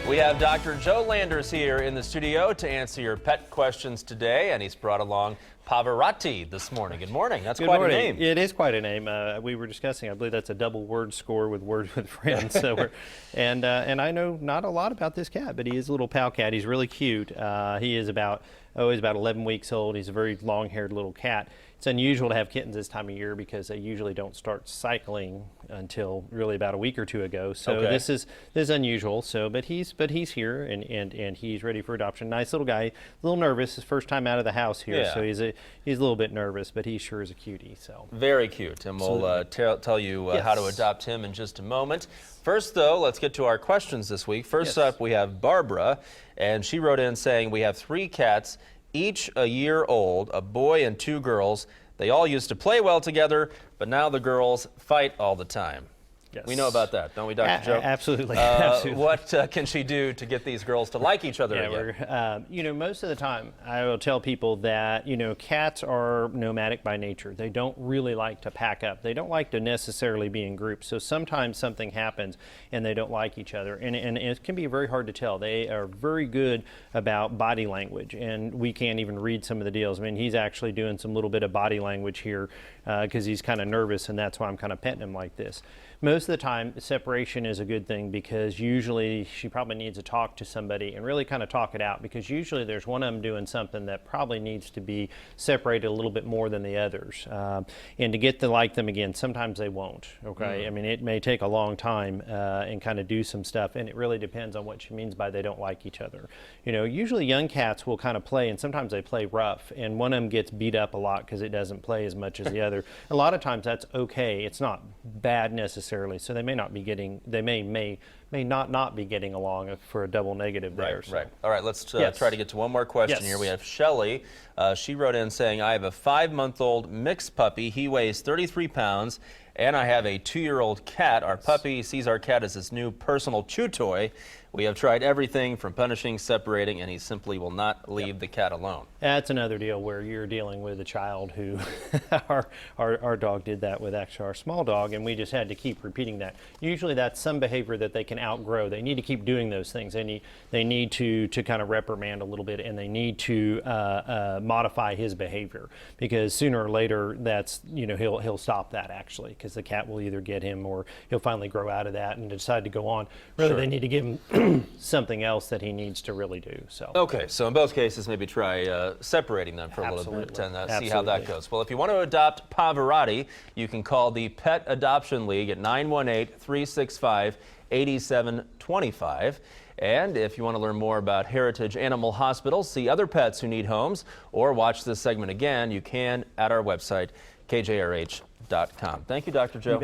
We have Dr. Joe Landers here in the studio to answer your pet questions today, and he's brought along Pavarotti this morning. Good morning. That's quite a name. It is quite a name. We were discussing, I believe that's a double word score with Words with Friends. So and I know not a lot about this cat, but he is a little pal cat. He's really cute. He is about 11 weeks old. He's a very long-haired little cat. It's unusual to have kittens this time of year because they usually don't start cycling until really about a week or two ago. So okay. this is unusual. So, but he's here and he's ready for adoption. Nice little guy. A little nervous. His first time out of the house here. Yeah. So he's a little bit nervous, but he sure is a cutie. So very cute, and we'll tell you how to adopt him in just a moment. First, though, let's get to our questions this week. First up, we have Barbara, and she wrote in saying, we have 3 cats, each a year old, a boy and 2 girls. They all used to play well together, but now the girls fight all the time. Yes. We know about that, don't we, Dr. Joe? Absolutely. Absolutely. What can she do to get these girls to like each other again? Most of the time, I will tell people that, cats are nomadic by nature. They don't really like to pack up. They don't like to necessarily be in groups. So sometimes something happens and they don't like each other. And it can be very hard to tell. They are very good about body language, and we can't even read some of the deals. I mean, he's actually doing some little bit of body language here because he's kind of nervous, and that's why I'm kind of petting him like this. Most of the time, separation is a good thing because usually she probably needs to talk to somebody and really kind of talk it out, because usually there's one of them doing something that probably needs to be separated a little bit more than the others. And to get to like them again, sometimes they won't, okay? I mean, it may take a long time and kind of do some stuff, and it really depends on what she means by they don't like each other. Usually young cats will kind of play, and sometimes they play rough, and one of them gets beat up a lot because it doesn't play as much as the other. A lot of times that's okay. It's not bad necessarily. So they may not be getting, they may not be getting along for a double negative there. Right, right. All right, let's try to get to one more question here. We have Shelly. She wrote in saying, I have a 5-month-old mixed puppy. He weighs 33 pounds, and I have a 2-year-old cat. Our puppy sees our cat as his new personal chew toy. We have tried everything from punishing, separating, and he simply will not leave the cat alone. That's another deal where you're dealing with a child who, our dog did that with actually our small dog, and we just had to keep repeating that. Usually that's some behavior that they can outgrow. They need to keep doing those things. They need to kind of reprimand a little bit, and they need to modify his behavior, because sooner or later that's, he'll stop that actually, because the cat will either get him or he'll finally grow out of that and decide to go on. Really, they need to give him something else that he needs to really do. So okay, so in both cases, maybe try separating them for a little bit and see how that goes. Well, if you want to adopt Pavarotti, you can call the Pet Adoption League at 918-365-8725. And if you want to learn more about Heritage Animal Hospitals, see other pets who need homes, or watch this segment again, you can at our website, kjrh.com. Thank you, Dr. Joe.